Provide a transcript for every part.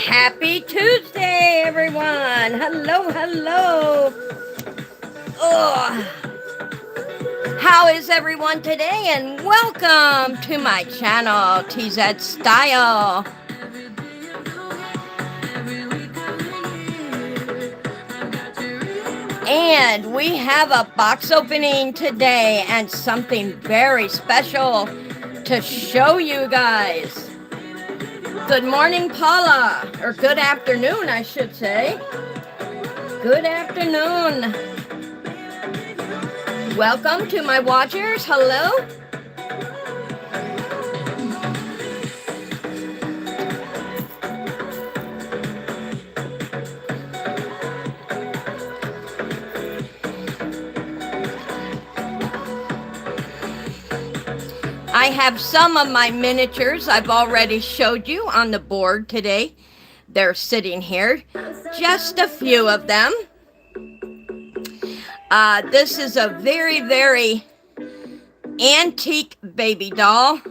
Happy Tuesday, everyone. Hello, hello. Oh, how is everyone today? And welcome to my channel, Tzed Styl'E. And we have a box opening today and something very special to show you guys. Good morning, Paula, or good afternoon, I should say. Good afternoon. Welcome to my watchers. Hello. I have some of my miniatures I've already showed you on the board today. They're sitting here, just a few of them. This is a very, very antique baby doll.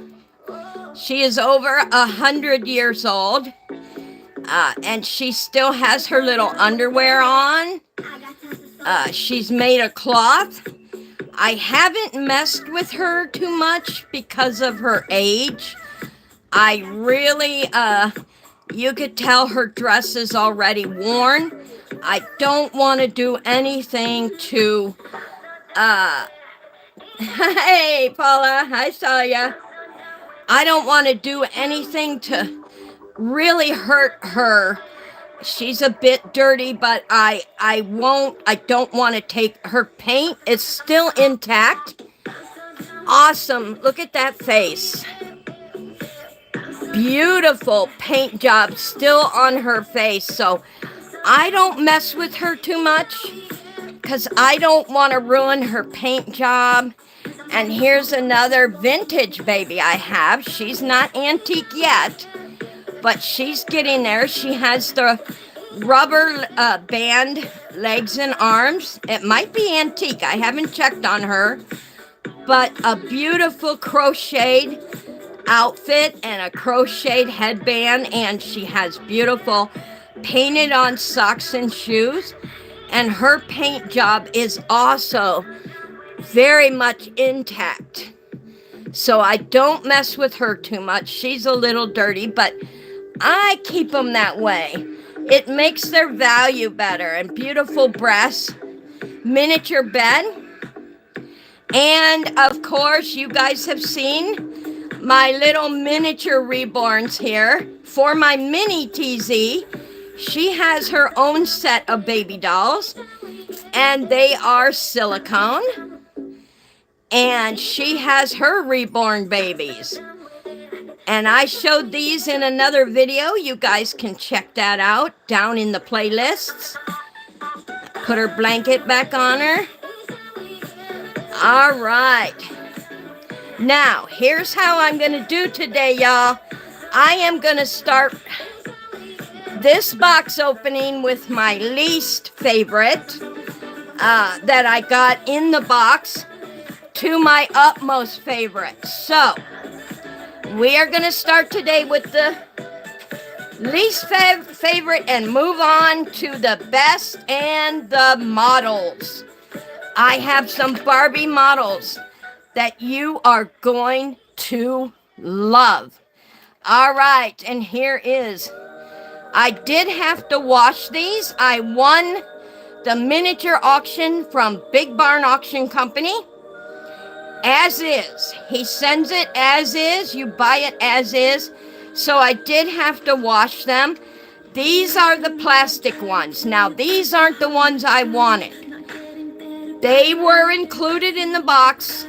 She is over 100 years old, and she still has her little underwear on. She's made of cloth. I haven't messed with her too much because of her age. I really, you could tell her dress is already worn. I don't want to do anything to, hey, Paula, I saw ya. I don't want to do anything to really hurt her. She's a bit dirty, but I don't want to take her paint. It's still intact. Awesome. Look at that face. Beautiful paint job still on her face. So I don't mess with her too much because I don't want to ruin her paint job. And here's another vintage baby I have. She's not antique yet, but she's getting there. She has the rubber band legs and arms. It might be antique. I haven't checked on her. But a beautiful crocheted outfit and a crocheted headband. And she has beautiful painted on socks and shoes. And her paint job is also very much intact. So I don't mess with her too much. She's a little dirty, but I keep them that way. It makes their value better. And beautiful breasts, miniature bed, And of course, you guys have seen my little miniature reborns here. For my mini TZ, she has her own set of baby dolls, and they are silicone. And she has her reborn babies. And I showed these in another video. You guys can check that out down in the playlists. Put her blanket back on her. All right. Now, here's how I'm going to do today, y'all. I am going to start this box opening with my least favorite that I got in the box to my utmost favorite. So, we are going to start today with the least favorite and move on to the best and the models. I have some Barbie models that you are going to love. All right, and here is, I did have to wash these. I won the miniature auction from Big Barn Auction Company. As is. He sends it as is. You buy it as is. So I did have to wash them. These are the plastic ones. Now, these aren't the ones I wanted. They were included in the box,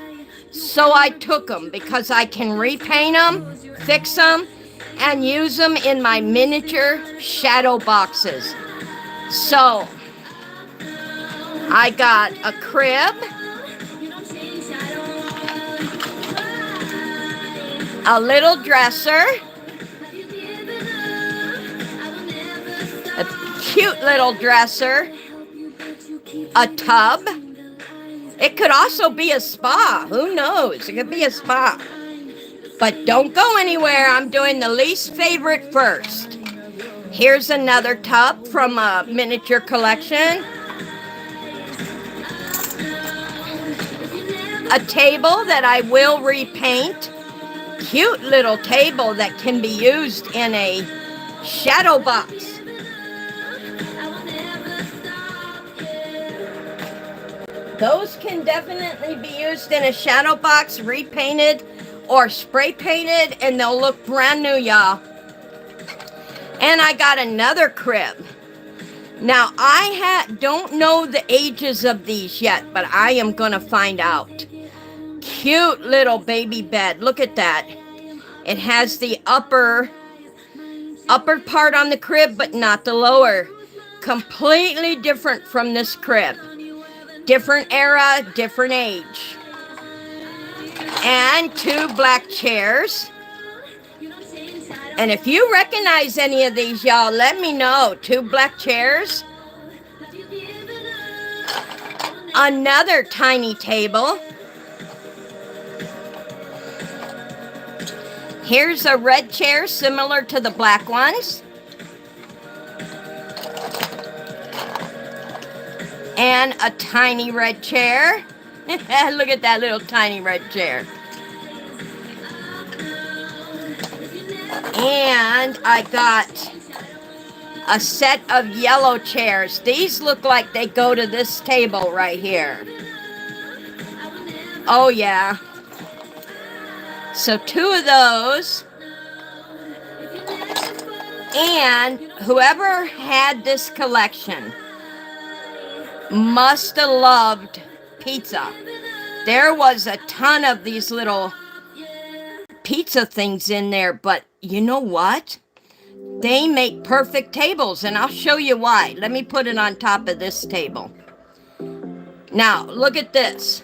so I took them because I can repaint them, fix them, and use them in my miniature shadow boxes. So, I got a crib, a little dresser, a cute little dresser, a tub. It could also be a spa. Who knows? It could be a spa. But don't go anywhere. I'm doing the least favorite first. Here's another tub from a miniature collection. A table that I will repaint. Cute little table that can be used in a shadow box. Those can definitely be used in a shadow box, repainted or spray painted, and they'll look brand new, y'all. And I got another crib. Now, I don't know the ages of these yet, but I am going to find out. Cute little baby bed. Look at that. It has the upper part on the crib, but not the lower. Completely different from this crib. Different era, different age. And 2 black chairs. And if you recognize any of these, y'all, let me know. 2 black chairs. Another tiny table. Here's a red chair similar to the black ones. And a tiny red chair. Look at that little tiny red chair. And I got a set of yellow chairs. These look like they go to this table right here. Oh yeah. So 2 of those. And whoever had this collection must have loved pizza. There was a ton of these little pizza things in there, but you know what? They make perfect tables, and I'll show you why. Let me put it on top of this table. Now, look at this.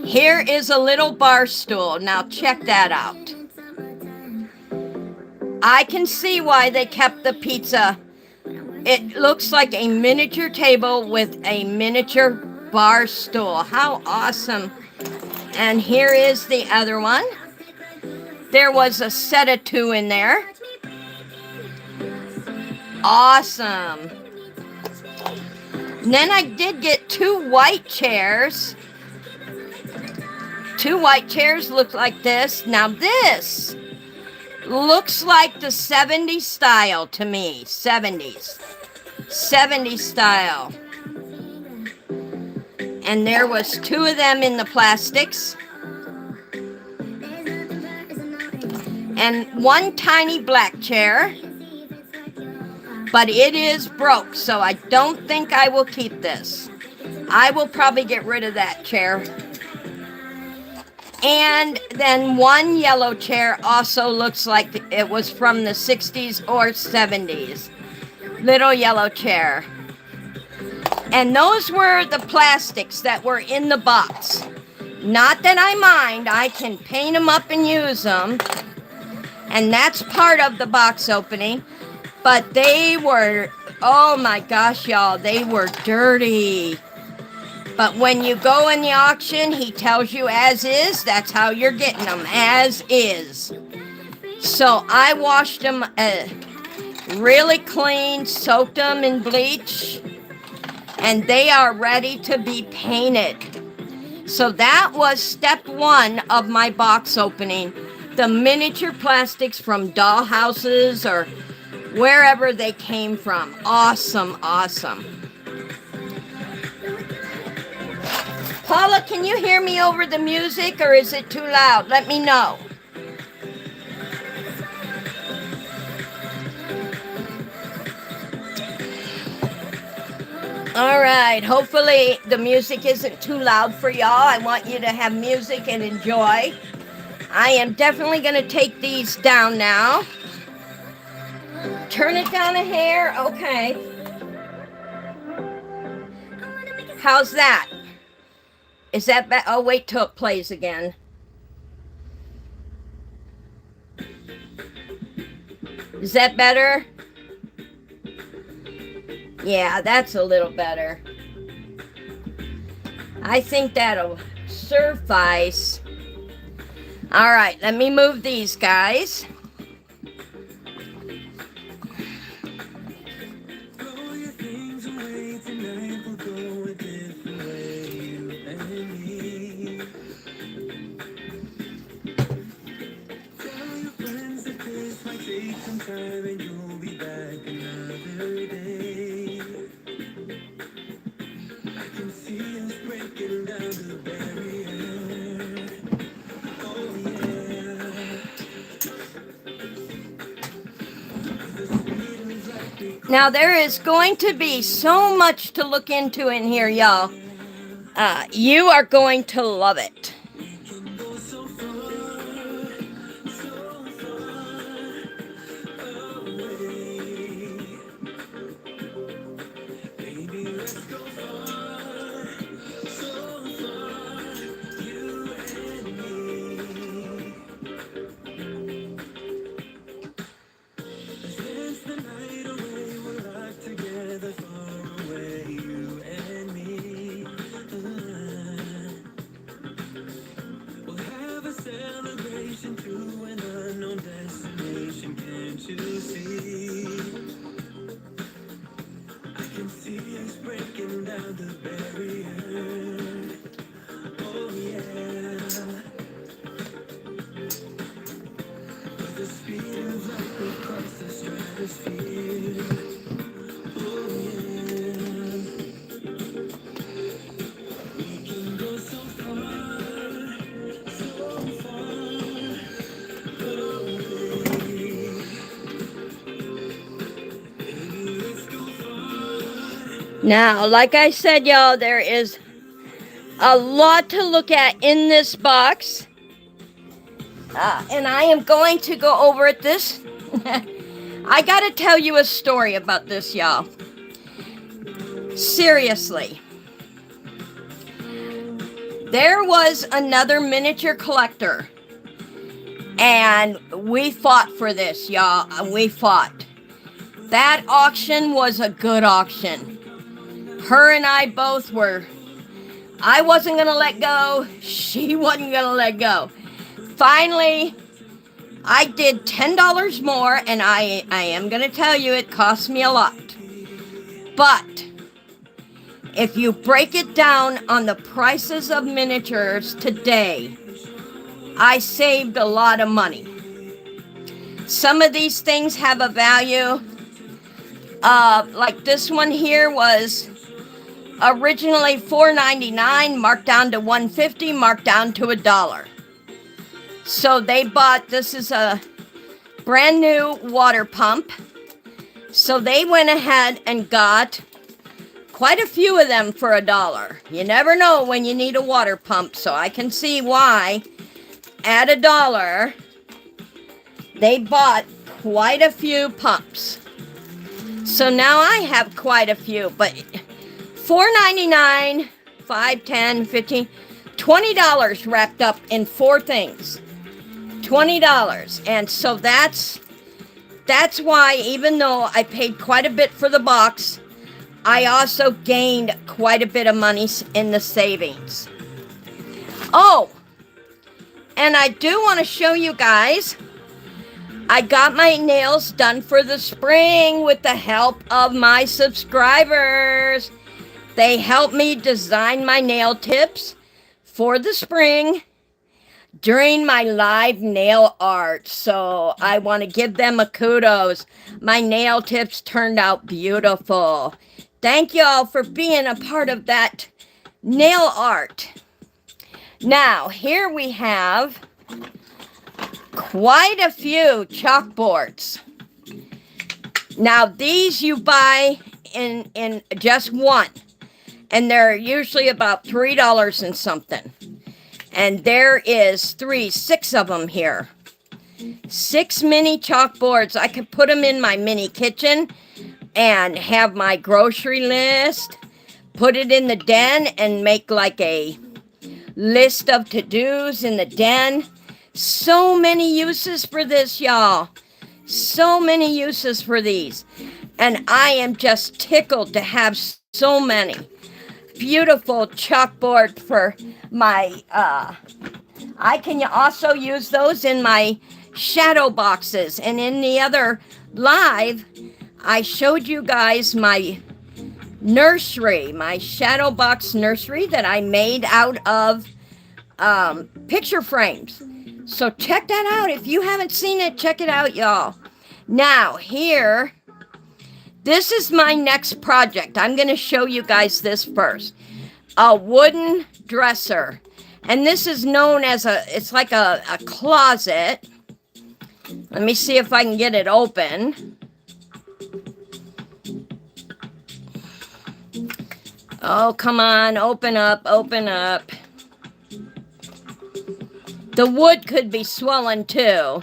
Here is a little bar stool. Now, check that out. I can see why they kept the pizza. It looks like a miniature table with a miniature bar stool. How awesome. And here is the other one. There was a set of 2 in there. Awesome. And then I did get 2 white chairs. 2 white chairs look like this. Now this looks like the 70s style to me. 70s style. And there was 2 of them in the plastics. And 1 tiny black chair. But it is broke, so I don't think I will keep this. I will probably get rid of that chair. And then 1 yellow chair also looks like it was from the 60s or 70s. Little yellow chair. And those were the plastics that were in the box. Not that I mind. I can paint them up and use them. And that's part of the box opening. But they were, oh my gosh, y'all, they were dirty. But when you go in the auction, he tells you as is. That's how you're getting them, as is. So I washed them really clean, soaked them in bleach, and they are ready to be painted. So that was step 1 of my box opening. The miniature plastics from dollhouses or wherever they came from. Awesome, awesome. Paula, can you hear me over the music or is it too loud? Let me know. All right, hopefully the music isn't too loud for y'all. I want you to have music and enjoy. I am definitely going to take these down now. Turn it down a hair. Okay. How's that? Is that bad? I'll wait till it plays again. Is that better? Yeah, that's a little better. I think that'll suffice. All right, let me move these guys. Now, there is going to be so much to look into in here, y'all. You are going to love it. Now, like I said, y'all, there is a lot to look at in this box. And I am going to go over it this. I got to tell you a story about this, y'all. Seriously. There was another miniature collector. And we fought for this, y'all. We fought. That auction was a good auction. Her and I both were. I wasn't going to let go. She wasn't going to let go. Finally, I did $10 more, and I am going to tell you it cost me a lot. But if you break it down on the prices of miniatures today, I saved a lot of money. Some of these things have a value. Like this one here was Originally $4.99, marked down to $1.50, marked down to $1. So they bought, this is a brand new water pump. So they went ahead and got quite a few of them for $1. You never know when you need a water pump, so I can see why at $1 they bought quite a few pumps. So now I have quite a few, but $4.99, $5, $10, $15, $20 wrapped up in 4 things. $20. And so that's why, even though I paid quite a bit for the box, I also gained quite a bit of money in the savings. Oh, and I do want to show you guys, I got my nails done for the spring with the help of my subscribers. They helped me design my nail tips for the spring during my live nail art. So I want to give them a kudos. My nail tips turned out beautiful. Thank y'all for being a part of that nail art. Now, here we have quite a few chalkboards. Now, these you buy in just one. And they're usually about $3 and something. And there is 6 of them here. 6 mini chalkboards. I could put them in my mini kitchen and have my grocery list. Put it in the den and make like a list of to-dos in the den. So many uses for this, y'all. So many uses for these. And I am just tickled to have so many. Beautiful chalkboard for my, I can also use those in my shadow boxes. And in the other live, I showed you guys my nursery, my shadow box nursery that I made out of picture frames. So check that out. If you haven't seen it, check it out, y'all. Now, here, this is my next project. I'm going to show you guys this first. A wooden dresser. And this is known as it's like a closet. Let me see if I can get it open. Oh, come on, open up, open up. The wood could be swollen too.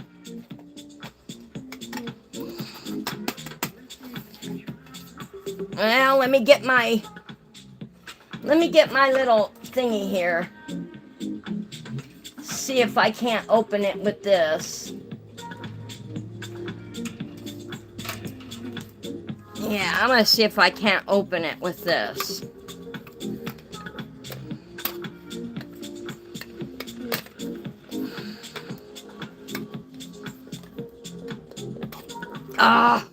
Well, let me get my little thingy here. See if I can't open it with this. Yeah, I'm gonna see if I can't open it with this. Ah!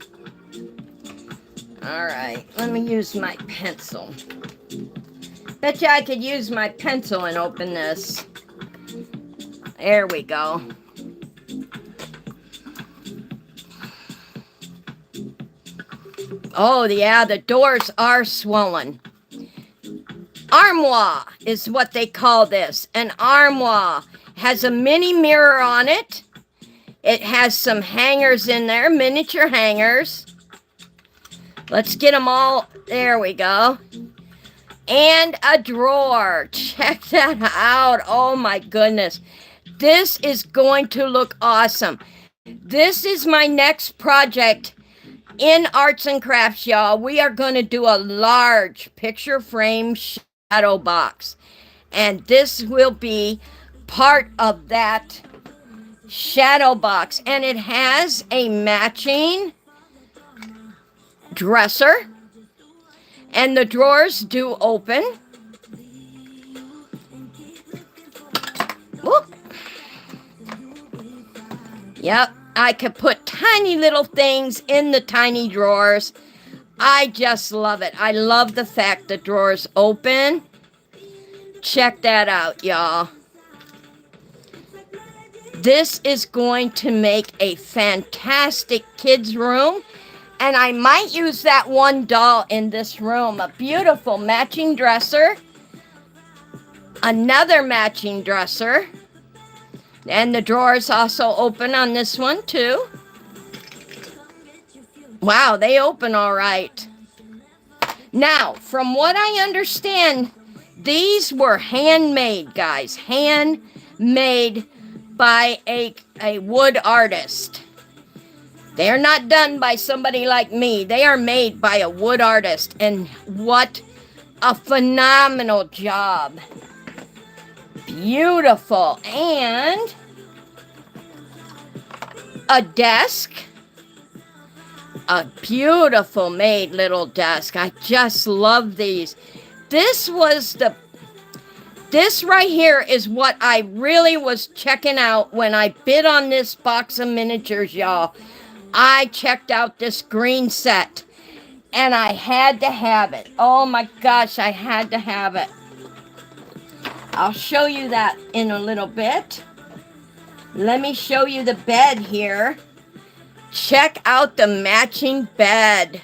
Alright, let me use my pencil. Bet you I could use my pencil and open this. There we go. Oh, yeah, the doors are swollen. Armoire is what they call this. An armoire has a mini mirror on it. It has some hangers in there, miniature hangers. Let's get them all. There we go. And a drawer. Check that out. Oh my goodness. This is going to look awesome. This is my next project in arts and crafts, y'all. We are going to do a large picture frame shadow box. And this will be part of that shadow box. And it has a matching dresser. And the drawers do open. Whoop. Yep, I could put tiny little things in the tiny drawers. I just love it. I love the fact the drawers open. Check that out, y'all. This is going to make a fantastic kids' room. And I might use that one doll in this room. A beautiful matching dresser. Another matching dresser. And the drawers also open on this one too. Wow, they open all right. Now, from what I understand, these were handmade, guys. Handmade by a wood artist. They're not done by somebody like me. They are made by a wood artist. And what a phenomenal job. Beautiful. And a desk. A beautiful made little desk. I just love these. This right here is what I really was checking out when I bid on this box of miniatures, y'all. I checked out this green set and I had to have it. Oh my gosh, I had to have it. I'll show you that in a little bit. Let me show you the bed here. Check out the matching bed.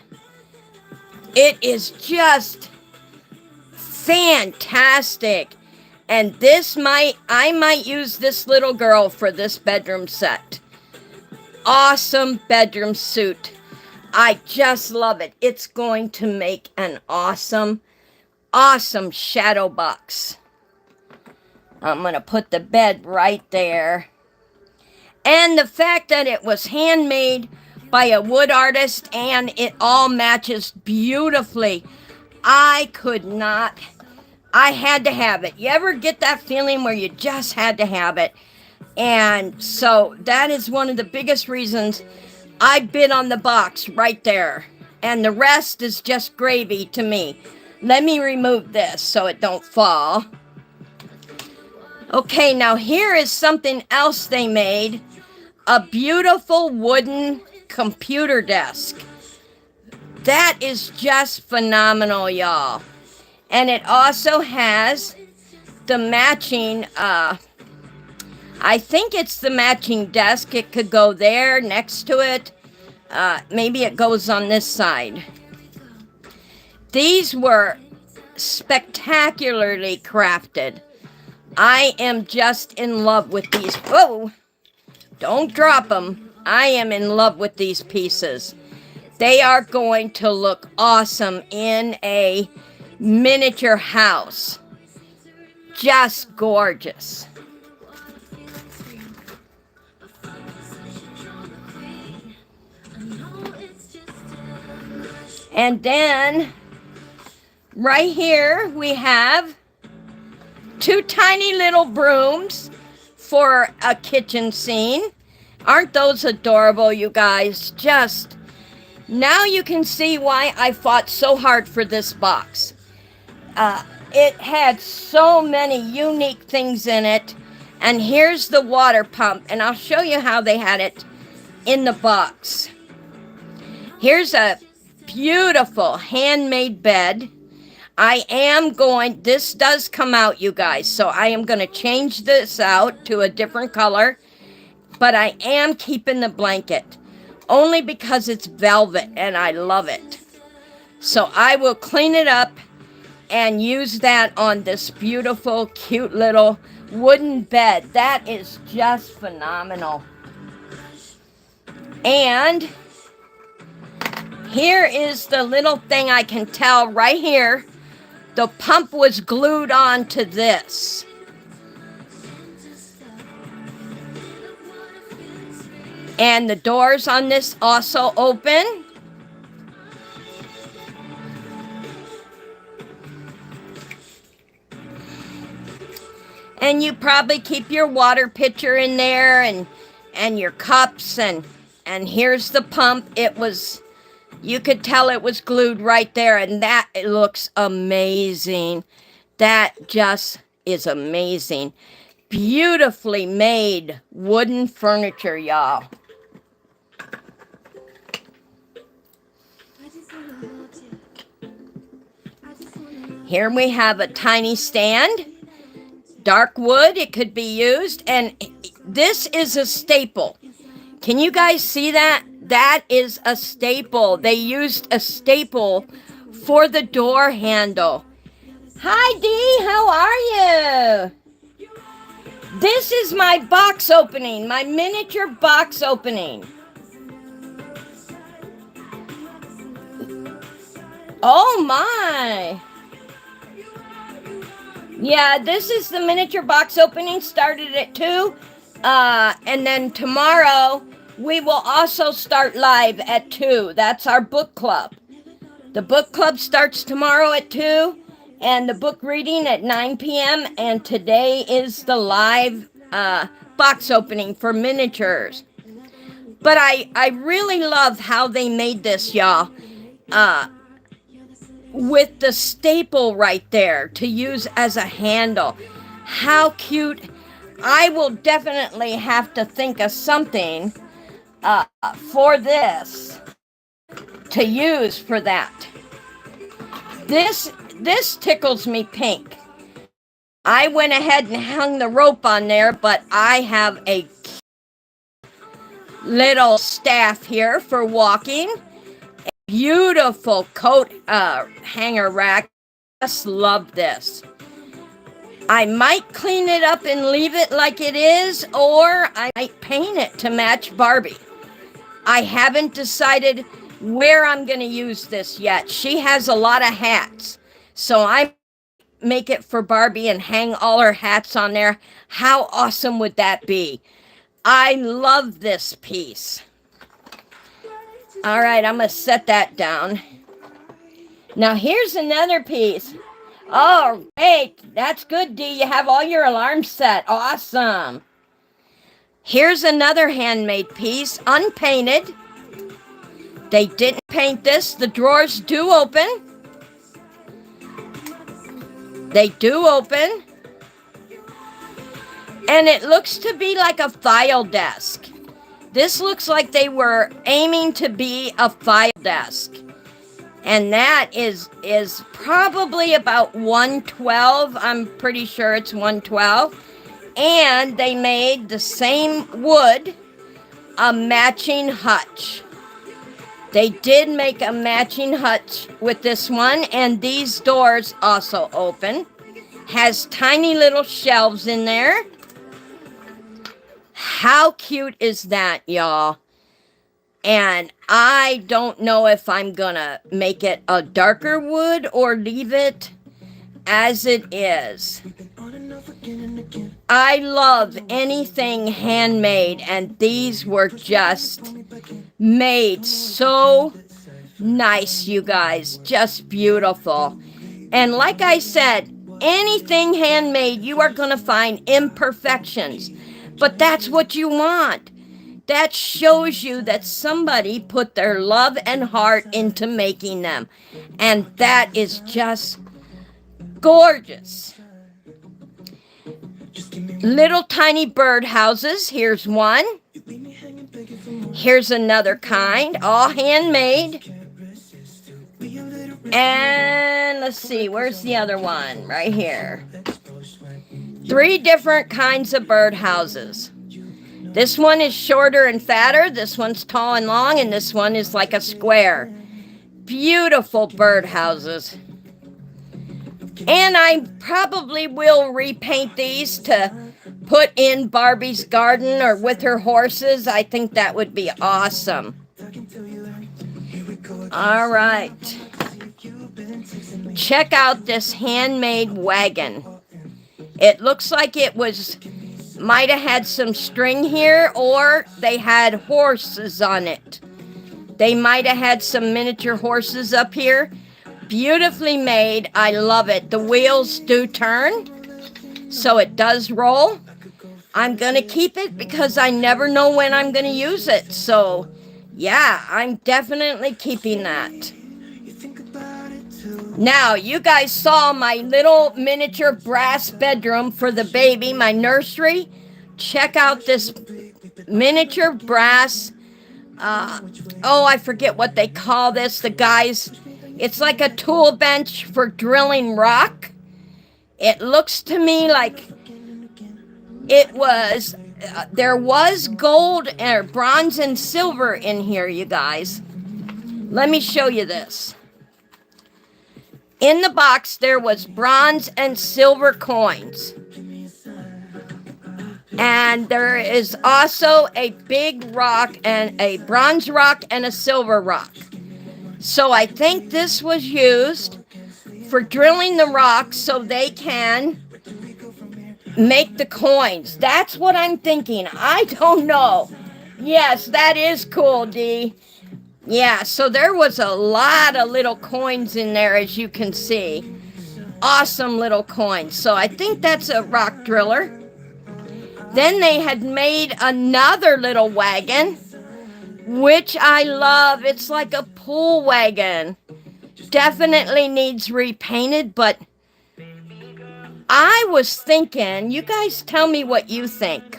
It is just fantastic. And I might use this little girl for this bedroom set. Awesome bedroom suit. I just love it. It's going to make an awesome, awesome shadow box. I'm going to put the bed right there. And the fact that it was handmade by a wood artist and it all matches beautifully. I had to have it. You ever get that feeling where you just had to have it? And so that is one of the biggest reasons I bid on the box right there. And the rest is just gravy to me. Let me remove this so it don't fall. Okay, now here is something else they made. A beautiful wooden computer desk. That is just phenomenal, y'all. And it also has the matching, I think it's the matching desk. It could go there next to it. Maybe it goes on this side. These were spectacularly crafted. I am just in love with these. Whoa, don't drop them. I am in love with these pieces. They are going to look awesome in a miniature house. Just gorgeous. And then right here we have two tiny little brooms for a kitchen scene. Aren't those adorable, you guys? Just now you can see why I fought so hard for this box. It had so many unique things in it. And here's the water pump. And I'll show you how they had it in the box. Here's a beautiful handmade bed. This does come out, you guys. So I am going to change this out to a different color. But I am keeping the blanket. Only because it's velvet and I love it. So I will clean it up and use that on this beautiful, cute little wooden bed. That is just phenomenal. And here is the little thing I can tell right here. The pump was glued onto this. And the doors on this also open. And you probably keep your water pitcher in there and your cups and here's the pump. You could tell it was glued right there, and that it looks amazing. That just is amazing. Beautifully made wooden furniture, y'all. Here we have a tiny stand. Dark wood, it could be used. And this is a staple. Can you guys see that? that is a staple. They used a staple for the door handle. Hi, Dee. How are you? This is my box opening, my miniature box opening. Oh, my. Yeah, this is the miniature box opening. Started at 2. And then tomorrow, we will also start live at 2. That's our book club. The book club starts tomorrow at 2. And the book reading at 9 p.m. And today is the live box opening for miniatures. But I really love how they made this, y'all. With the staple right there to use as a handle. How cute. I will definitely have to think of something for this to use for that. This tickles me pink. I went ahead and hung the rope on there, but I have a little staff here for walking. Beautiful coat hanger rack. Just love this. I might clean it up and leave it like it is, or I might paint it to match Barbie. I haven't decided where I'm going to use this yet. She has a lot of hats, so I make it for Barbie and hang all her hats on there. How awesome would that be? I love this piece. All right, I'm going to set that down. Now, here's another piece. Oh, great. That's good, Dee. You have all your alarms set. Awesome. Here's another handmade piece, unpainted. They didn't paint this. The drawers do open. They do open. And it looks to be like a file desk. This looks like they were aiming to be a file desk. And that is probably about 112. I'm pretty sure it's 112. And they made the same wood a matching hutch. They did make a matching hutch with this one. And these doors also open. Has tiny little shelves in there. How cute is that, y'all? And I don't know if I'm gonna make it a darker wood or leave it as it is. I love anything handmade, and these were just made so nice, you guys. Just beautiful. And like I said, anything handmade, you are gonna find imperfections. But that's what you want. That shows you that somebody put their love and heart into making them. And that is just gorgeous. Little tiny bird houses. Here's one. Here's another kind. All handmade. And let's see. Where's the other one? Right here. 3 different kinds of bird houses. This one is shorter and fatter. This one's tall and long. And this one is like a square. Beautiful bird houses. And I probably will repaint these to put in Barbie's garden or with her horses. I think that would be awesome. All right. Check out this handmade wagon. It looks like it might have had some string here, or they had horses on it. They might have had some miniature horses up here. Beautifully made. I love it. The wheels do turn, so it does roll. I'm going to keep it because I never know when I'm going to use it. So, yeah, I'm definitely keeping that. Now, you guys saw my little miniature brass bedroom for the baby, my nursery. Check out this miniature brass, I forget what they call this. The guys, it's like a tool bench for drilling rock. It looks to me like it was there was gold or bronze and silver in here, you guys. Let me show you this. In the box, there was bronze and silver coins. And there is also a big rock and a bronze rock and a silver rock. So I think this was used for drilling the rocks so they can make the coins. That's what I'm thinking. I don't know. Yes, that is cool, Dee. Yeah, so there was a lot of little coins in there, as you can see. Awesome little coins. So I think that's a rock driller. Then they had made another little wagon, which I love. It's like a pool wagon. Definitely needs repainted, but I was thinking, you guys tell me what you think.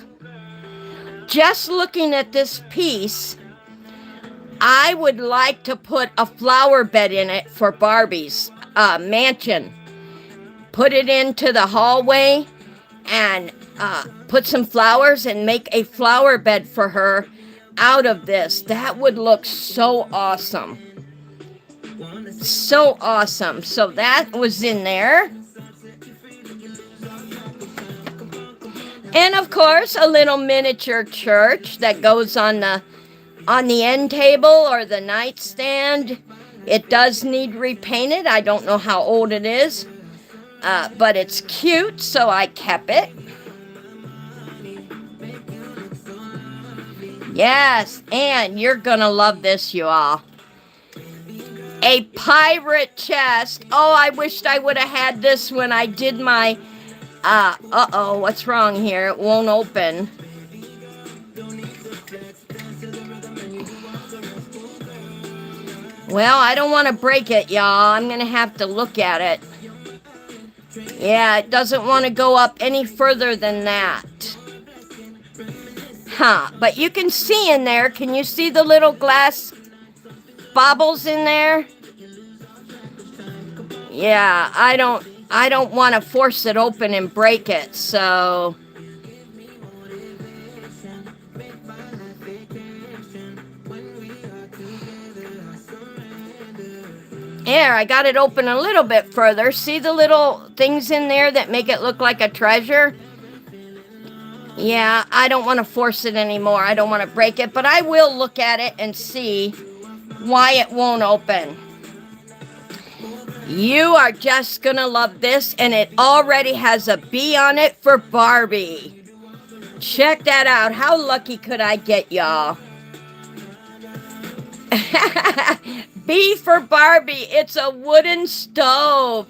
Just looking at this piece, I would like to put a flower bed in it for Barbie's mansion. Put it into the hallway and put some flowers and make a flower bed for her out of this. That would look so awesome. So awesome. So that was in there. And of course, a little miniature church that goes on the end table or the nightstand. It does need repainted. I don't know how old it is, but it's cute, so I kept it. Yes, and you're gonna love this, you all. A pirate chest. Oh, I wished I would have had this when I did my, uh-oh, what's wrong here? It won't open. Well, I don't want to break it, y'all. I'm gonna have to look at it. Yeah, it doesn't want to go up any further than that. Huh, but you can see in there, can you see the little glass baubles in there? Yeah, I don't want to force it open and break it, so there, I got it open a little bit further. See the little things in there that make it look like a treasure? Yeah, I don't want to force it anymore. I don't want to break it, but I will look at it and see why it won't open. You are just gonna love this, and it already has a B on it for Barbie. Check that out. How lucky could I get, y'all? B for Barbie. It's a wooden stove.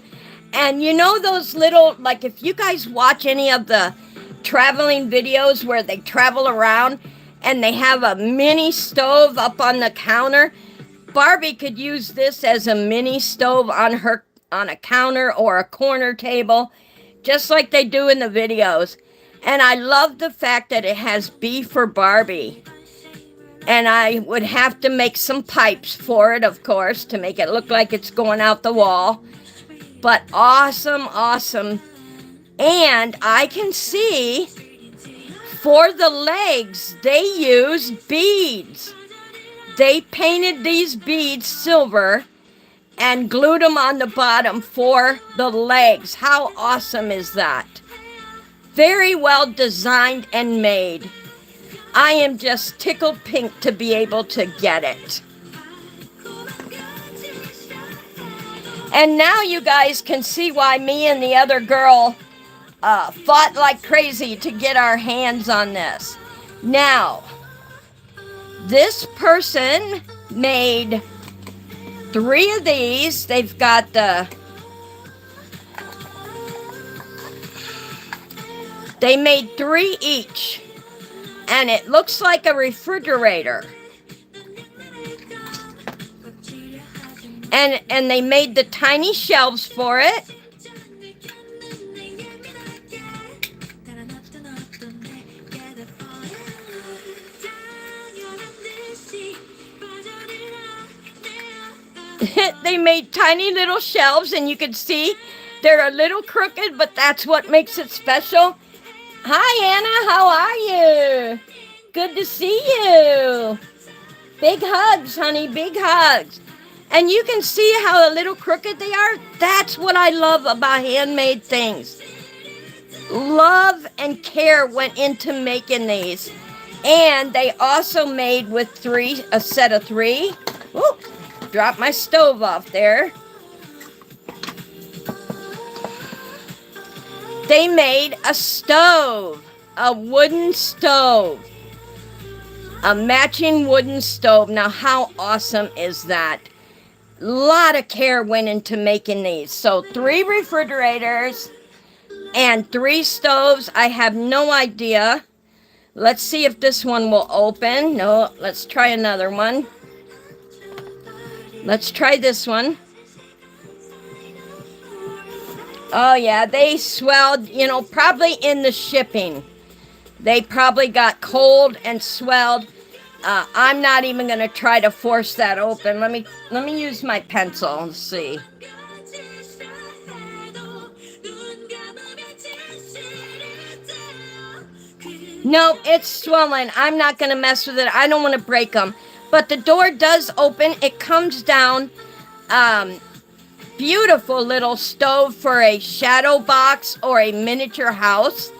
And you know those little, like if you guys watch any of the traveling videos where they travel around and they have a mini stove up on the counter, Barbie could use this as a mini stove on a counter or a corner table, just like they do in the videos. And I love the fact that it has B for Barbie. And I would have to make some pipes for it, of course, to make it look like it's going out the wall. But awesome, awesome. And I can see for the legs, they used beads. They painted these beads silver and glued them on the bottom for the legs. How awesome is that? Very well designed and made. I am just tickled pink to be able to get it. And now you guys can see why me and the other girl fought like crazy to get our hands on this. Now, this person made 3 of these. They've got they made 3 each. And it looks like a refrigerator. And they made the tiny shelves for it. They made tiny little shelves, and you can see they're a little crooked, but that's what makes it special. Hi, Anna. How are good to see you. Big hugs, honey, big hugs. And you can see how a little crooked they are. That's what I love about handmade things. Love and care went into making these. And they also made with a set of three. Ooh, dropped my stove off there. They made a stove, a wooden stove, a matching wooden stove. Now, how awesome is that? A lot of care went into making these. So 3 refrigerators and 3 stoves. I have no idea. Let's see if this one will open. No, let's try another one. Let's try this one. Oh, yeah, they swelled, probably in the shipping. They probably got cold and swelled. I'm not even going to try to force that open. Let me use my pencil and see. No, it's swollen. I'm not going to mess with it. I don't want to break them. But the door does open. It comes down. Beautiful little stove for a shadow box or a miniature house.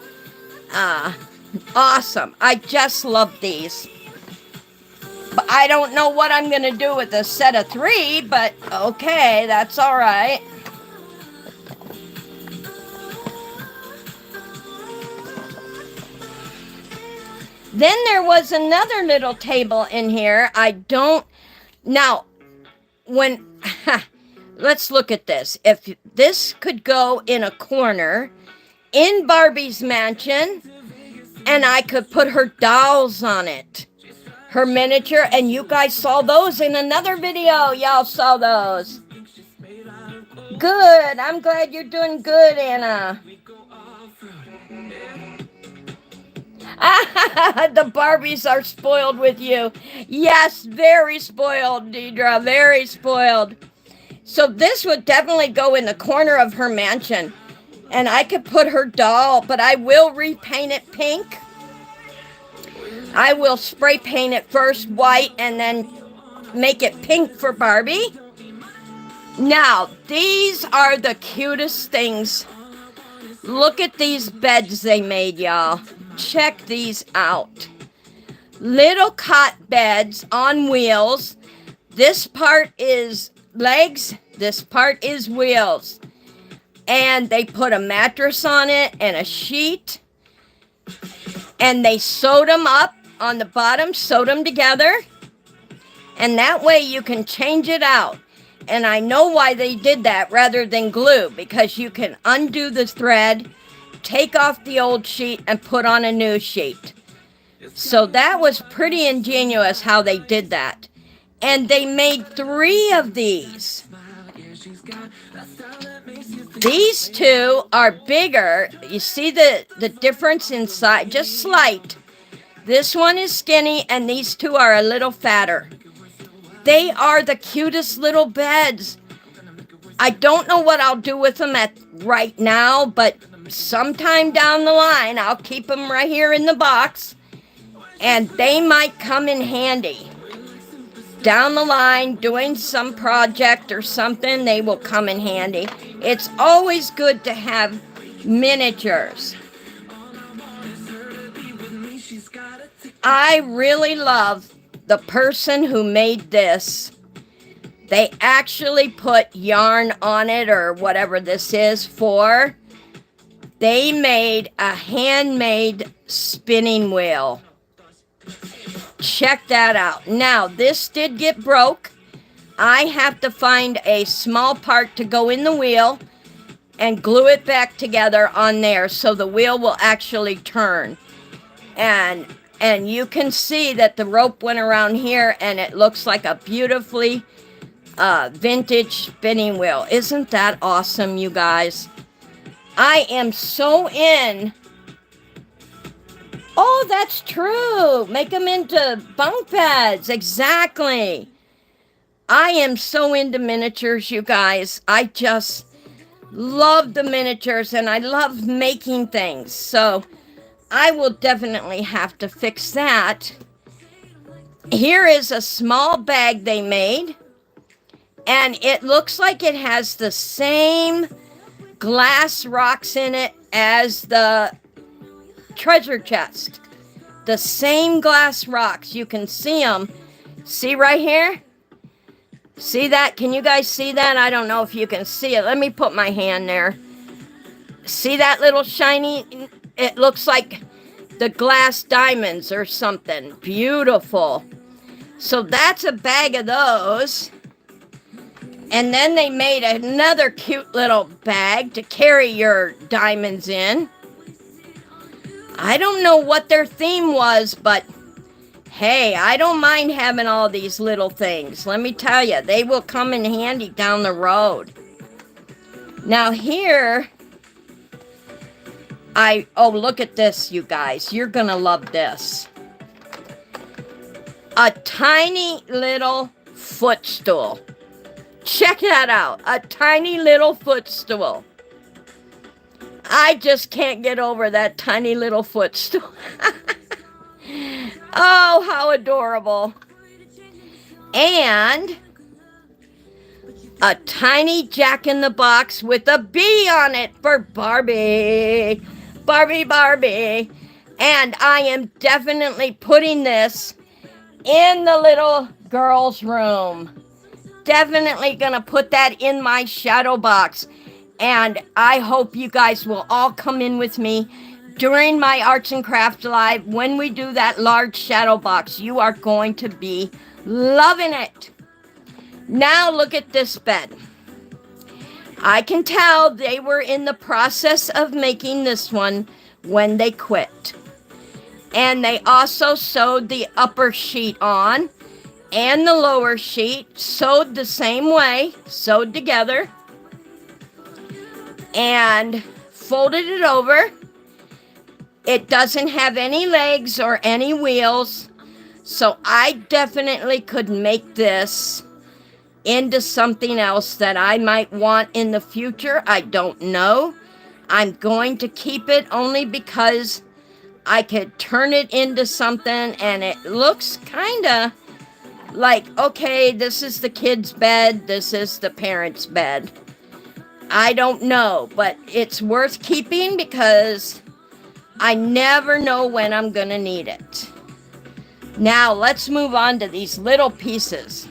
Awesome. I just love these. But I don't know what I'm going to do with a set of 3, but okay, that's all right. Then there was another little table in here. Now, let's look at this. If this could go in a corner in Barbie's mansion, and I could put her dolls on it, her miniature, and you guys saw those in another video. Y'all saw those. Good. I'm glad you're doing good, Anna. The Barbies are spoiled with you. Yes, very spoiled, Deidre. Very spoiled. So this would definitely go in the corner of her mansion. And I could put her doll, but I will repaint it pink. I will spray paint it first white and then make it pink for Barbie. Now, these are the cutest things. Look at these beds they made, y'all. Check these out. Little cot beds on wheels. This part is legs. This part is wheels. And they put a mattress on it and a sheet. And they sewed them up on the bottom, sewed them together. And that way you can change it out. And I know why they did that rather than glue, because you can undo the thread, take off the old sheet, and put on a new sheet. So that was pretty ingenious how they did that. And they made 3 of these. These 2 are bigger. You see the difference inside? Just slight. This one is skinny, and these 2 are a little fatter. They are the cutest little beds. I don't know what I'll do with them right now, but sometime down the line, I'll keep them right here in the box, and they might come in handy. Down the line, doing some project or something, they will come in handy. It's always good to have miniatures. I really love the person who made this. They actually put yarn on it, or whatever this is for. They made a handmade spinning wheel. Check that out. Now, this did get broke. I have to find a small part to go in the wheel and glue it back together on there so the wheel will actually turn. And you can see that the rope went around here, and it looks like a beautifully vintage spinning wheel. Isn't that awesome, you guys? I am so in. Oh, that's true. Make them into bunk beds. Exactly. I am so into miniatures, you guys. I just love the miniatures, and I love making things. So I will definitely have to fix that. Here is a small bag they made, and it looks like it has the same glass rocks in it as the treasure chest. The same glass rocks. You can see them. See right here? See that? Can you guys see that? I don't know if you can see it. Let me put my hand there. See that little shiny? It looks like the glass diamonds or something. Beautiful. So that's a bag of those. And then they made another cute little bag to carry your diamonds in. I don't know what their theme was, but hey, I don't mind having all these little things. Let me tell you, they will come in handy down the road. Now here, oh, look at this, you guys. You're gonna love this. A tiny little footstool. Check that out. A tiny little footstool. I just can't get over that tiny little footstool. Oh, how adorable. And a tiny jack-in-the-box with a bee on it for Barbie. Barbie, Barbie. And I am definitely putting this in the little girl's room. Definitely gonna put that in my shadow box. And I hope you guys will all come in with me during my Arts and Crafts Live when we do that large shadow box. You are going to be loving it. Now look at this bed. I can tell they were in the process of making this one when they quit. And they also sewed the upper sheet on and the lower sheet, sewed the same way, sewed together, and folded it over. It doesn't have any legs or any wheels, so I definitely could make this into something else that I might want in the future. I don't know. I'm going to keep it only because I could turn it into something, and it looks kind of like, okay, this is the kid's bed, this is the parent's bed. I don't know, but it's worth keeping because I never know when I'm gonna need it. Now let's move on to these little pieces.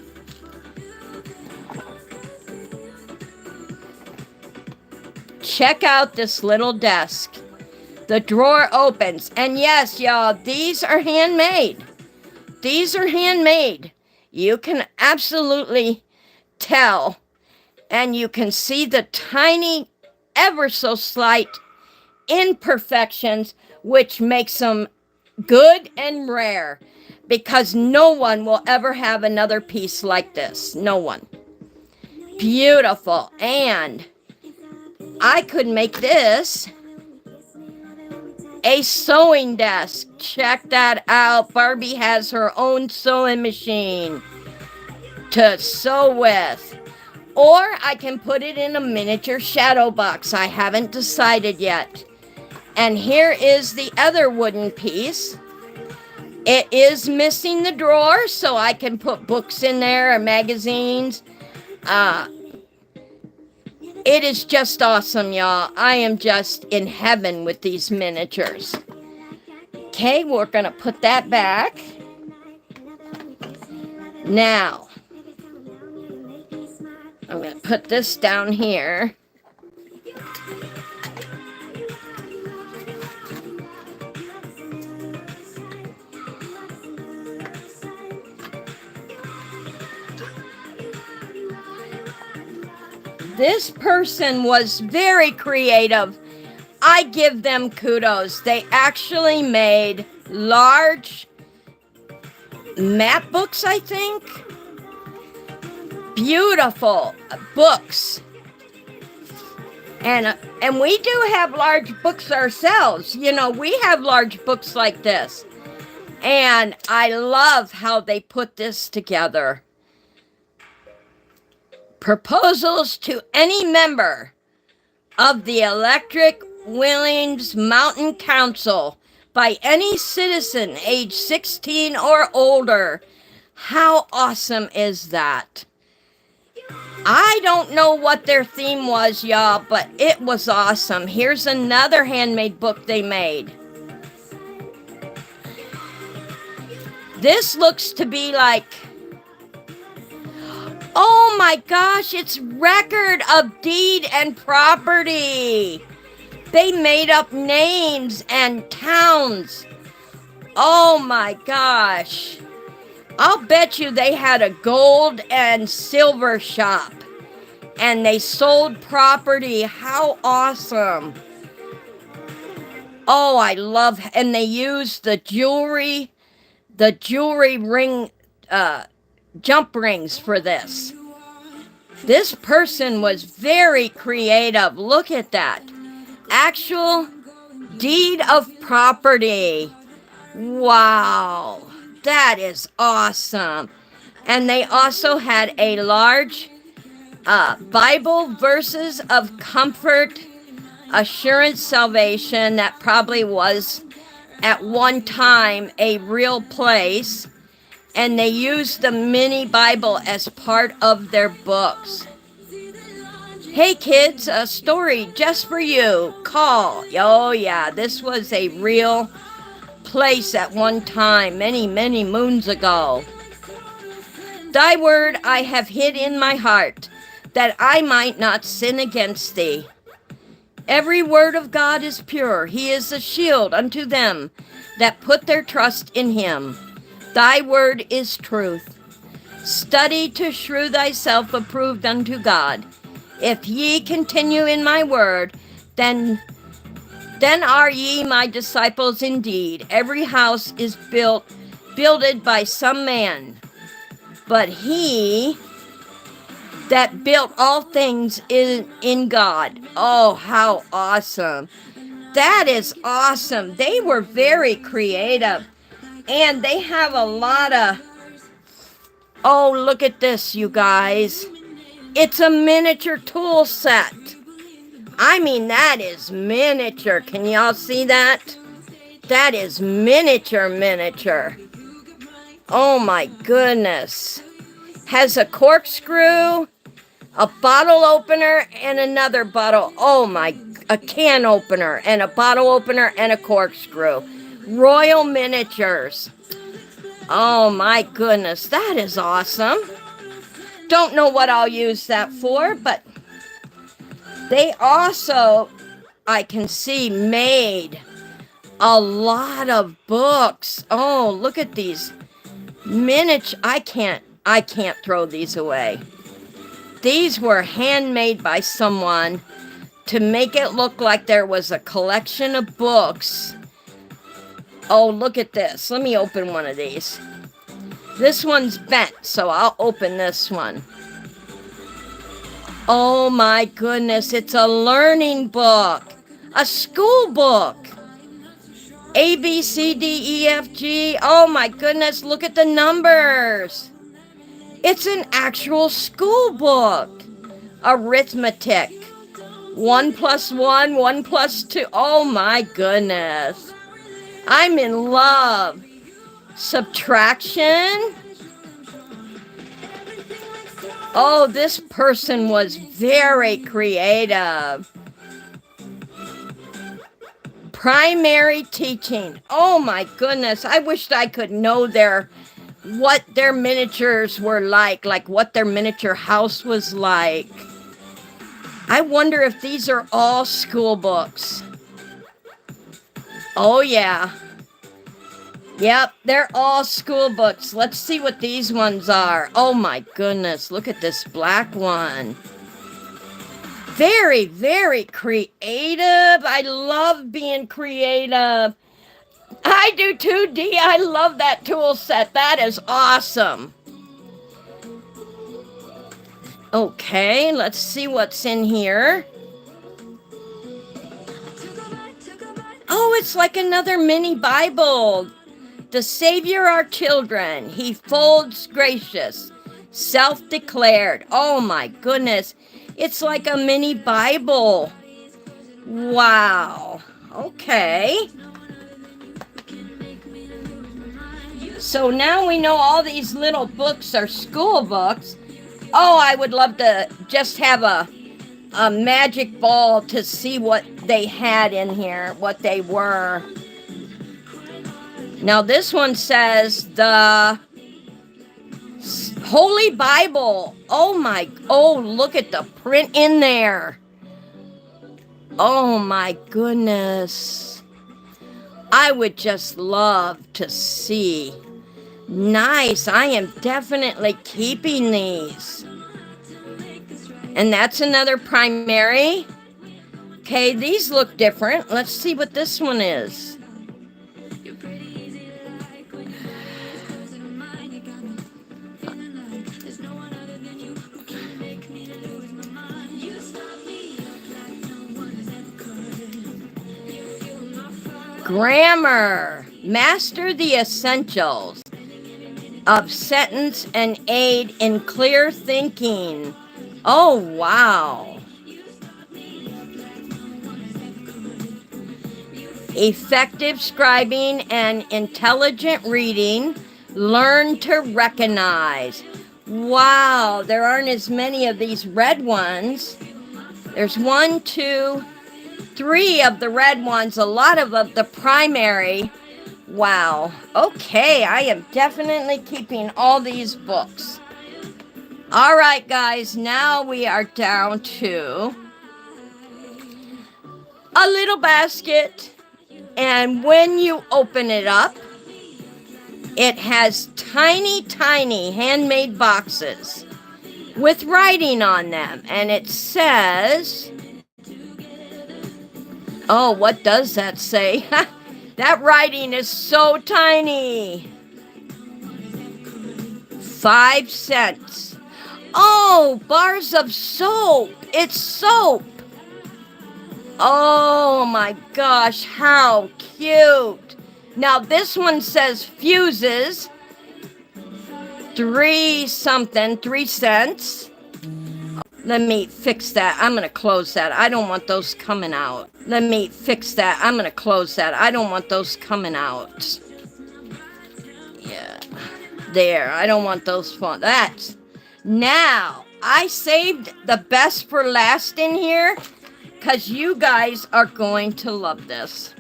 Check out this little desk. The drawer opens, and yes, y'all, these are handmade. These are handmade. You can absolutely tell, and you can see the tiny, ever so slight imperfections, which makes them good and rare, because no one will ever have another piece like this. No one. Beautiful. And I could make this a sewing desk. Check that out. Barbie has her own sewing machine to sew with. Or I can put it in a miniature shadow box. I haven't decided yet. And here is the other wooden piece. It is missing the drawer, so I can put books in there or magazines. It is just awesome, y'all. I am just in heaven with these miniatures. Okay, we're going to put that back. Now, I'm going to put this down here. This person was very creative. I give them kudos. They actually made large map books, I think. Beautiful books. And we do have large books ourselves. You know, we have large books like this. And I love how they put this together. Proposals to any member of the Electric Willings Mountain Council by any citizen age 16 or older. How awesome is that? I don't know what their theme was, y'all, but it was awesome. Here's another handmade book they made. This looks to be like, oh my gosh, it's record of deed and property. They made up names and towns. Oh my gosh. I'll bet you they had a gold and silver shop and they sold property. How awesome. Oh, I love, and they used the jewelry ring, jump rings for this. This person was very creative. Look at that. Actual deed of property. Wow. That is awesome. And they also had a large Bible verses of comfort, assurance, salvation. That probably was at one time a real place. And they used the mini Bible as part of their books. Hey kids, a story just for you. Call. Oh yeah, this was a real place at one time, many, many moons ago. Thy word I have hid in my heart, that I might not sin against thee. Every word of God is pure. He is a shield unto them that put their trust in him. Thy word is truth. Study to shew thyself approved unto God. If ye continue in my word, then are ye my disciples indeed. Every house is builded by some man, but he that built all things is in God. Oh, how awesome. That is awesome. They were very creative, and they have a lot of, oh, look at this, you guys. It's a miniature tool set. I mean, that is miniature. Can y'all see that? That is miniature. Oh my goodness. Has a corkscrew, a bottle opener, and another bottle. Oh my, a can opener, and a bottle opener, and a corkscrew. Royal Miniatures. Oh my goodness, that is awesome. Don't know what I'll use that for, but they also, I can see, made a lot of books. Oh, look at these miniature. I can't throw these away. These were handmade by someone to make it look like there was a collection of books. Oh, look at this. Let me open one of these. This one's bent, so I'll open this one. Oh my goodness, it's a learning book. A school book. A, B, C, D, E, F, G. Oh my goodness, look at the numbers. It's an actual school book. Arithmetic. 1 + 1, 1 + 2. Oh my goodness. I'm in love. Subtraction. Oh, this person was very creative. Primary teaching. Oh my goodness. I wished I could know what their miniatures were like what their miniature house was like. I wonder if these are all school books. Oh yeah. Yep, they're all school books. Let's see what these ones are. Oh my goodness, look at this black one. Very, very creative. I love being creative. I do too, Dee. I love that tool set. That is awesome. Okay, let's see what's in here. Oh, it's like another mini Bible. The Savior our children. He folds gracious. Self-declared. Oh my goodness. It's like a mini Bible. Wow. Okay. So now we know all these little books are school books. Oh, I would love to just have a magic ball to see what they had in here, what they were. Now this one says the Holy Bible. Oh, look at the print in there. Oh my goodness. I would just love to see. Nice. I am definitely keeping these. And that's another primary. Okay, these look different. Let's see what this one is. Grammar. Master the essentials of sentence and aid in clear thinking. Oh, wow. Effective scribing and intelligent reading. Learn to recognize. Wow, there aren't as many of these red ones. There's 1, 2, 3 of the red ones, a lot of the primary. Wow. Okay, I am definitely keeping all these books. All right, guys, now we are down to a little basket. And when you open it up, it has tiny, tiny handmade boxes with writing on them. And it says, oh, what does that say? That writing is so tiny. 5 cents. Oh, bars of soap. It's soap. Oh my gosh, how cute. Now this one says fuses. 3 cents. Let me fix that. I'm going to close that. I don't want those coming out. Let me fix that. I'm going to close that. I don't want those coming out. Yeah. There. I don't want those fun. That's. Now, I saved the best for last in here because you guys are going to love this.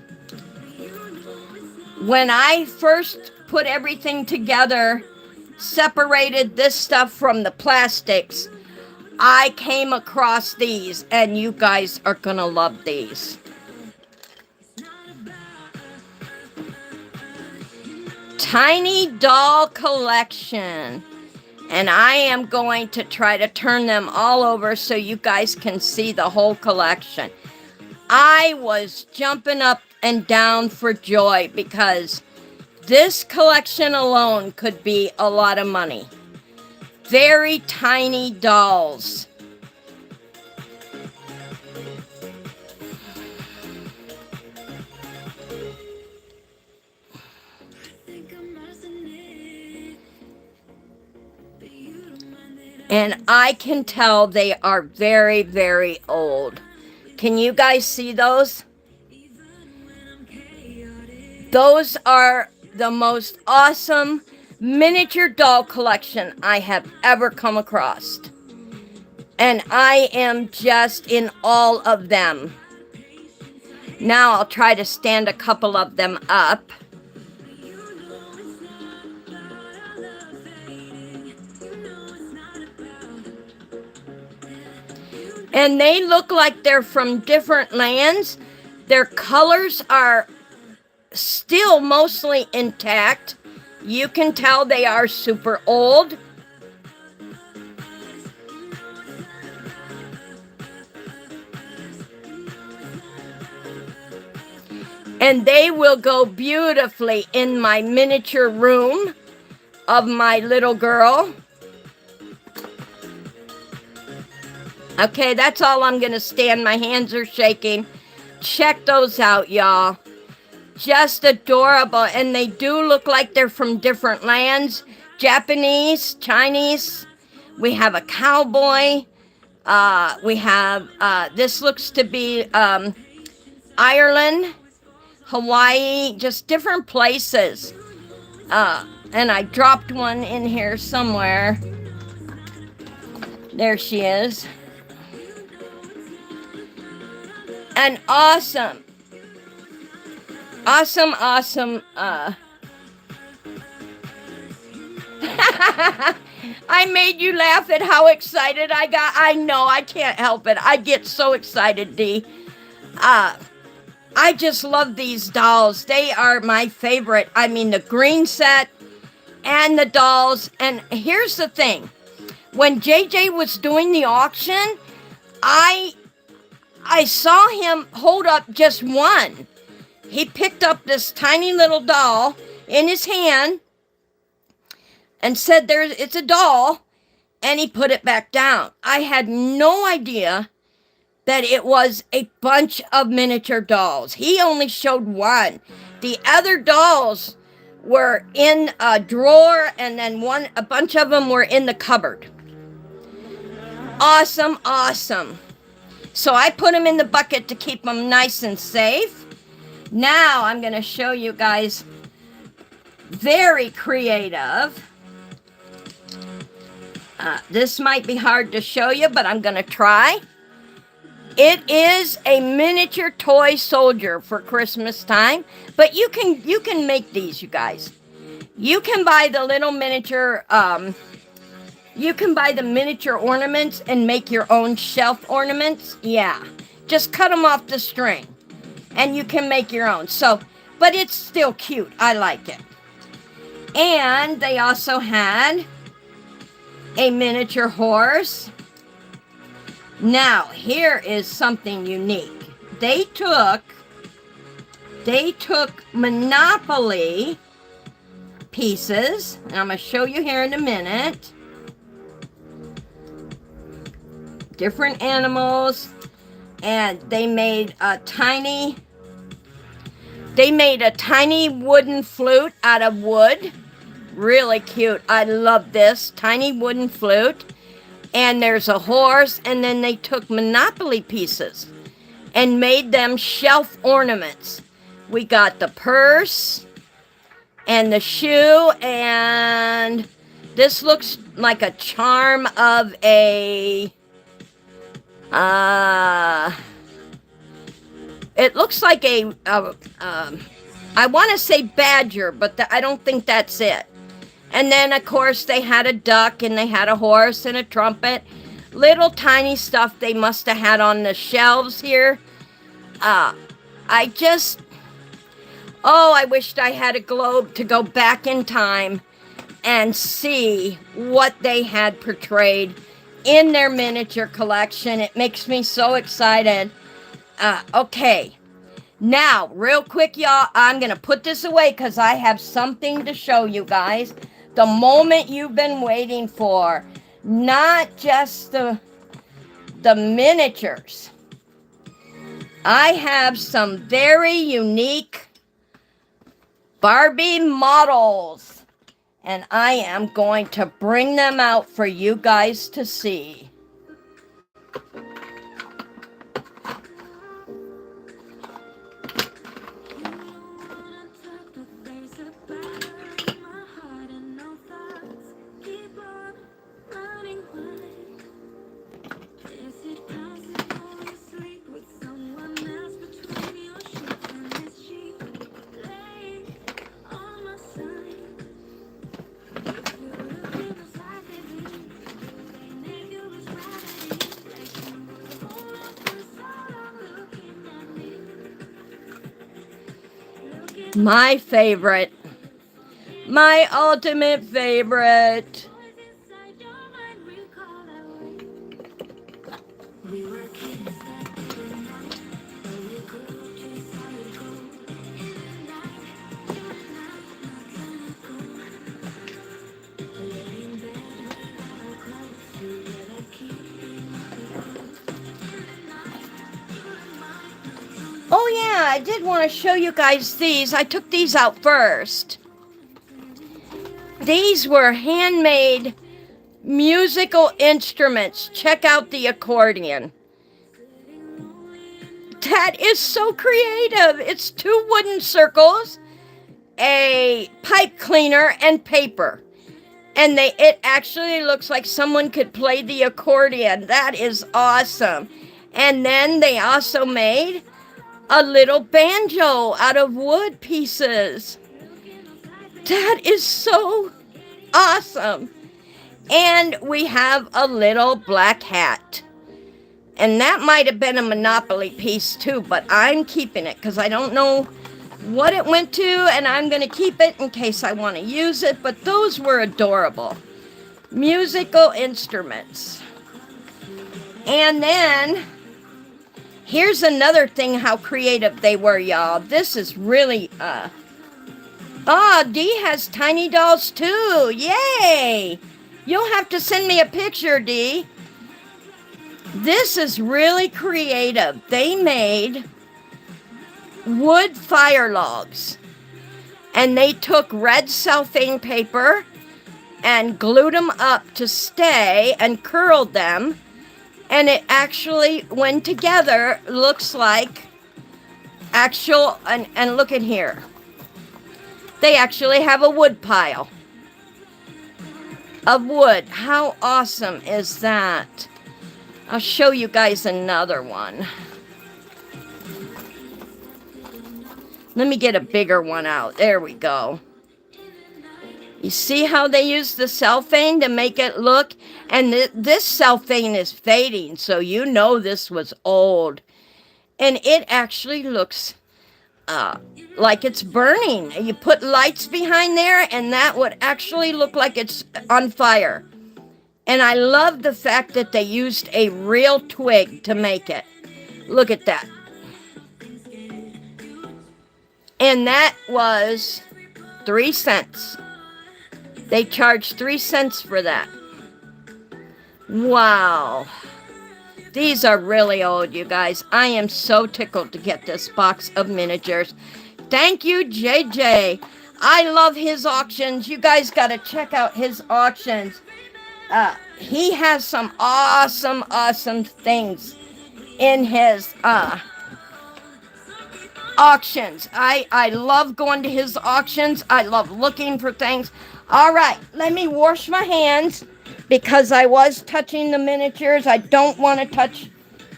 When I first put everything together, separated this stuff from the plastics, I came across these, and you guys are gonna love these. Tiny doll collection. And I am going to try to turn them all over so you guys can see the whole collection. I was jumping up and down for joy because this collection alone could be a lot of money. Very tiny dolls. And I can tell they are very, very old. Can you guys see those? Those are the most awesome miniature doll collection I have ever come across. And I am just in all of them. Now I'll try to stand a couple of them up. And they look like they're from different lands. Their colors are still mostly intact. You can tell they are super old. And they will go beautifully in my miniature room of my little girl. Okay, that's all I'm going to stand. My hands are shaking. Check those out, y'all. Just adorable. And they do look like they're from different lands. Japanese, Chinese. We have a cowboy. We have, this looks to be Ireland, Hawaii, just different places. And I dropped one in here somewhere. There she is. An awesome, I made you laugh at how excited I got. I know, I can't help it. I get so excited, Dee. I just love these dolls. They are my favorite. I mean, the green set and the dolls. And here's the thing. When JJ was doing the auction, I saw him hold up just one. He picked up this tiny little doll in his hand and said, it's a doll, and he put it back down. I had no idea that it was a bunch of miniature dolls. He only showed one. The other dolls were in a drawer, and then a bunch of them were in the cupboard. Awesome, awesome. So I put them in the bucket to keep them nice and safe. Now I'm going to show you guys very creative. This might be hard to show you, but I'm going to try. It is a miniature toy soldier for Christmas time, but you can make these, you guys. You can buy the little miniature, you can buy the miniature ornaments and make your own shelf ornaments. Yeah, just cut them off the string, and you can make your own. So, but it's still cute. I like it. And they also had a miniature horse. Now, here is something unique. They took Monopoly pieces, and I'm going to show you here in a minute. Different animals, and they made a tiny wooden flute out of wood. Really cute. I love this tiny wooden flute. And there's a horse, and then they took Monopoly pieces and made them shelf ornaments. We got the purse and the shoe, and this looks like a charm of a, it looks like a, I want to say badger, but I don't think that's it. And then, of course, they had a duck, and they had a horse and a trumpet. Little tiny stuff they must have had on the shelves here. I wished I had a globe to go back in time and see what they had portrayed in their miniature collection. It makes me so excited. Okay. Now, real quick, y'all, I'm going to put this away because I have something to show you guys. The moment you've been waiting for. Not just the miniatures. I have some very unique Barbie models. And I am going to bring them out for you guys to see. My favorite. My ultimate favorite. Oh yeah, I did want to show you guys these. I took these out first. These were handmade musical instruments. Check out the accordion. That is so creative. It's two wooden circles, a pipe cleaner and paper. And it actually looks like someone could play the accordion. That is awesome. And then they also made a little banjo out of wood pieces. That is so awesome. And we have a little black hat. And that might have been a Monopoly piece too, but I'm keeping it because I don't know what it went to, and I'm going to keep it in case I want to use it. But those were adorable. Musical instruments. And then, here's another thing how creative they were, y'all. This is really, Dee has tiny dolls too. Yay! You'll have to send me a picture, Dee. This is really creative. They made wood fire logs. And they took red cellophane paper and glued them up to stay and curled them. And it actually, when together, looks like actual, and look at here. They actually have a wood pile of wood. How awesome is that? I'll show you guys another one. Let me get a bigger one out. There we go. You see how they use the cellophane to make it look? And this cellophane is fading, so you know this was old. And it actually looks like it's burning. You put lights behind there, and that would actually look like it's on fire. And I love the fact that they used a real twig to make it. Look at that. And that was 3 cents. They charged 3 cents for that. Wow. These are really old, you guys. I am so tickled to get this box of miniatures. Thank you, JJ. I love his auctions. You guys got to check out his auctions. He has some awesome things in his auctions. I love going to his auctions. I love looking for things. All right, let me wash my hands because I was touching the miniatures. I don't want to touch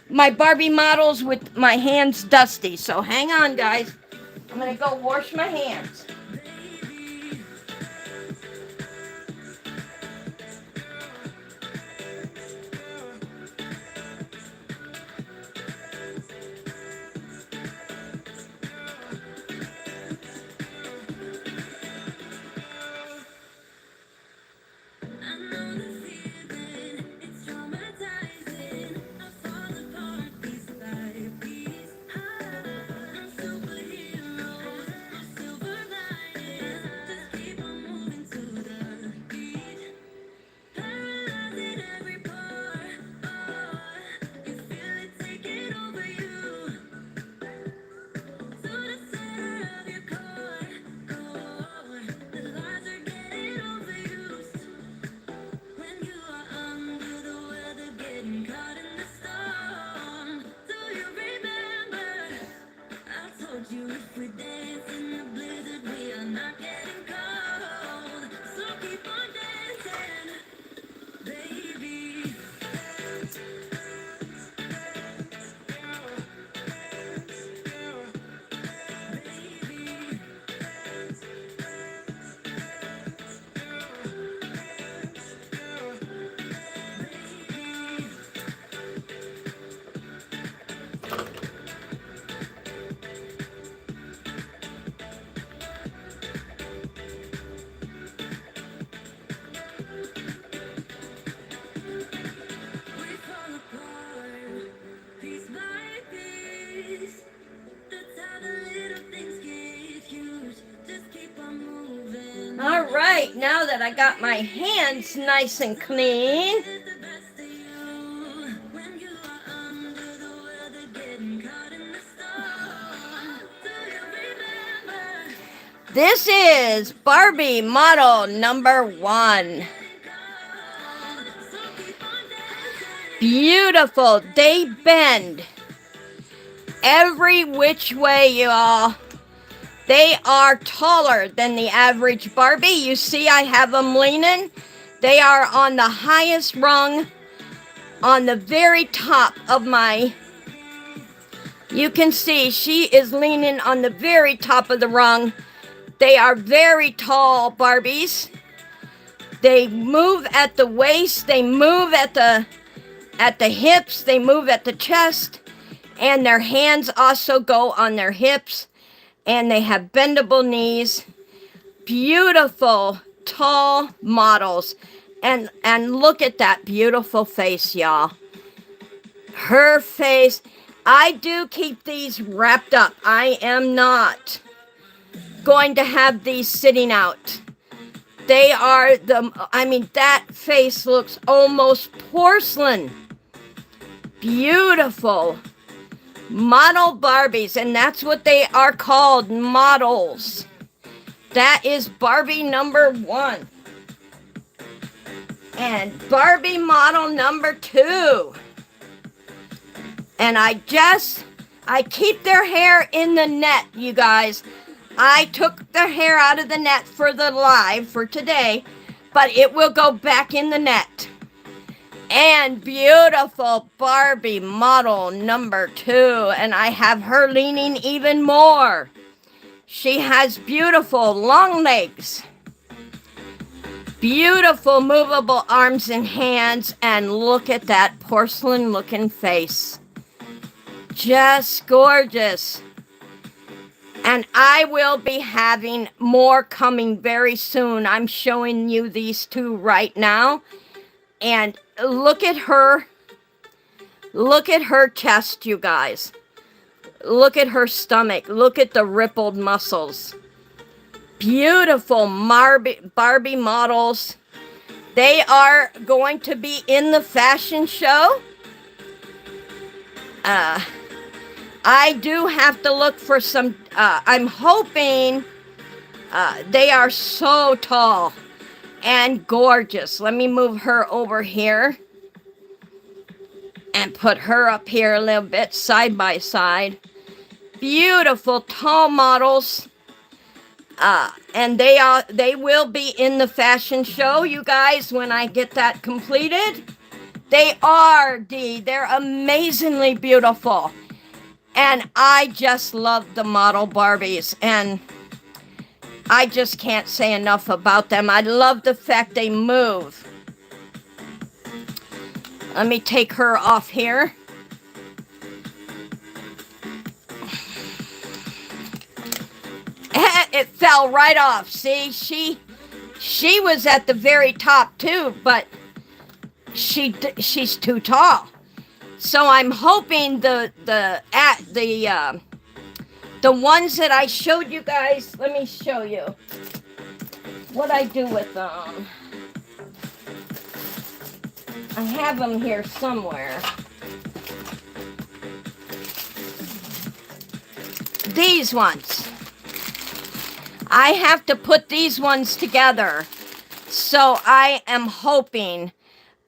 my Barbie models with my hands dusty. So hang on, guys. I'm going to go wash my hands. All right, now that I got my hands nice and clean, this is Barbie model number 1. Beautiful. They bend every which way, y'all. They are taller than the average Barbie. You see I have them leaning. They are on the highest rung, on the very top of my... You can see she is leaning on the very top of the rung. They are very tall Barbies. They move at the waist, they move at the hips, they move at the chest, and their hands also go on their hips, and they have bendable knees. Beautiful, tall models. And look at that beautiful face, y'all. Her face. I do keep these wrapped up. I am not going to have these sitting out. They are that face looks almost porcelain. Beautiful. Model Barbies, and that's what they are called, models. That is Barbie number 1. And Barbie model number 2. And I keep their hair in the net, you guys. I took their hair out of the net for the live for today, but it will go back in the net. And beautiful Barbie model number 2. And I have her leaning even more. She has beautiful long legs. Beautiful movable arms and hands. And look at that porcelain looking face. Just gorgeous. And I will be having more coming very soon. I'm showing you these two right now. And look at her. Look at her chest, you guys. Look at her stomach. Look at the rippled muscles. Beautiful Barbie models. They are going to be in the fashion show. I do have to look for some, I'm hoping, they are so tall and gorgeous. Let me move her over here and put her up here a little bit side by side. Beautiful tall models. And they will be in the fashion show, you guys, when I get that completed. They are, they're amazingly beautiful. And I just love the model Barbies, and I just can't say enough about them. I love the fact they move. Let me take her off here. It fell right off. See, she was at the very top too, but she's too tall. So I'm hoping the ones that I showed you guys, let me show you what I do with them. I have them here somewhere. These ones. I have to put these ones together. So I am hoping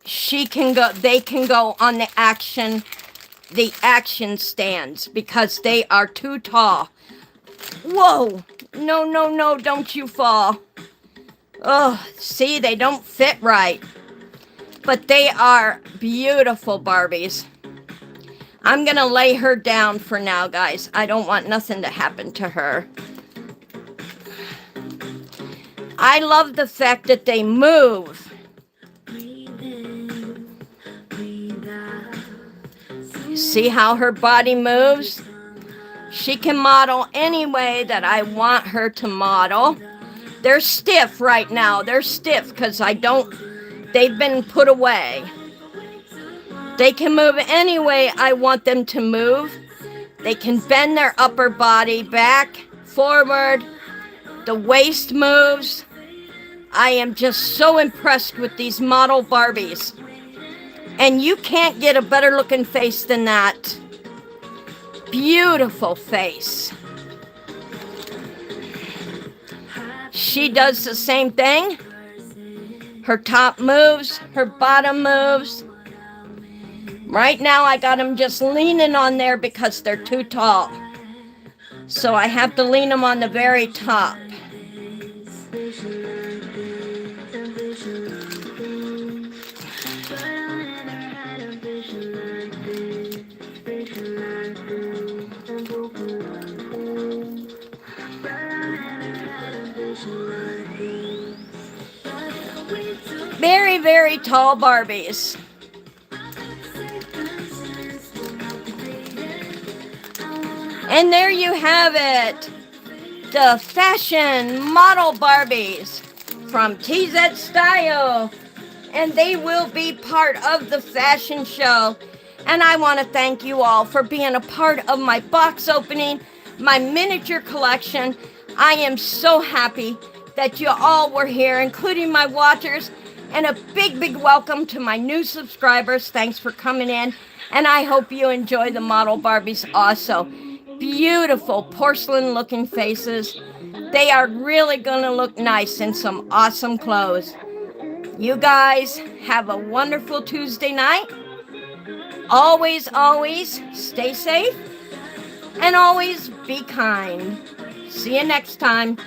they can go on the action stands, because they are too tall. Whoa, no, don't you fall. Oh, see, they don't fit right. But they are beautiful Barbies. I'm gonna lay her down for now, guys. I don't want nothing to happen to her. I love the fact that they move. See how her body moves? She can model any way that I want her to model. They're stiff right now. They're stiff because they've been put away. They can move any way I want them to move. They can bend their upper body back, forward. The waist moves. I am just so impressed with these model Barbies. And you can't get a better looking face than that. Beautiful face. She does the same thing. Her top moves, her bottom moves. Right now I got them just leaning on there because they're too tall. So I have to lean them on the very top. Very, very tall Barbies. And there you have it. The fashion model Barbies from Tzed Styl'E. And they will be part of the fashion show. And I want to thank you all for being a part of my box opening, my miniature collection. I am so happy that you all were here, including my watchers. And a big, big welcome to my new subscribers. Thanks for coming in. And I hope you enjoy the model Barbies also. Beautiful porcelain looking faces. They are really gonna look nice in some awesome clothes. You guys have a wonderful Tuesday night. Always, always stay safe and always be kind. See you next time.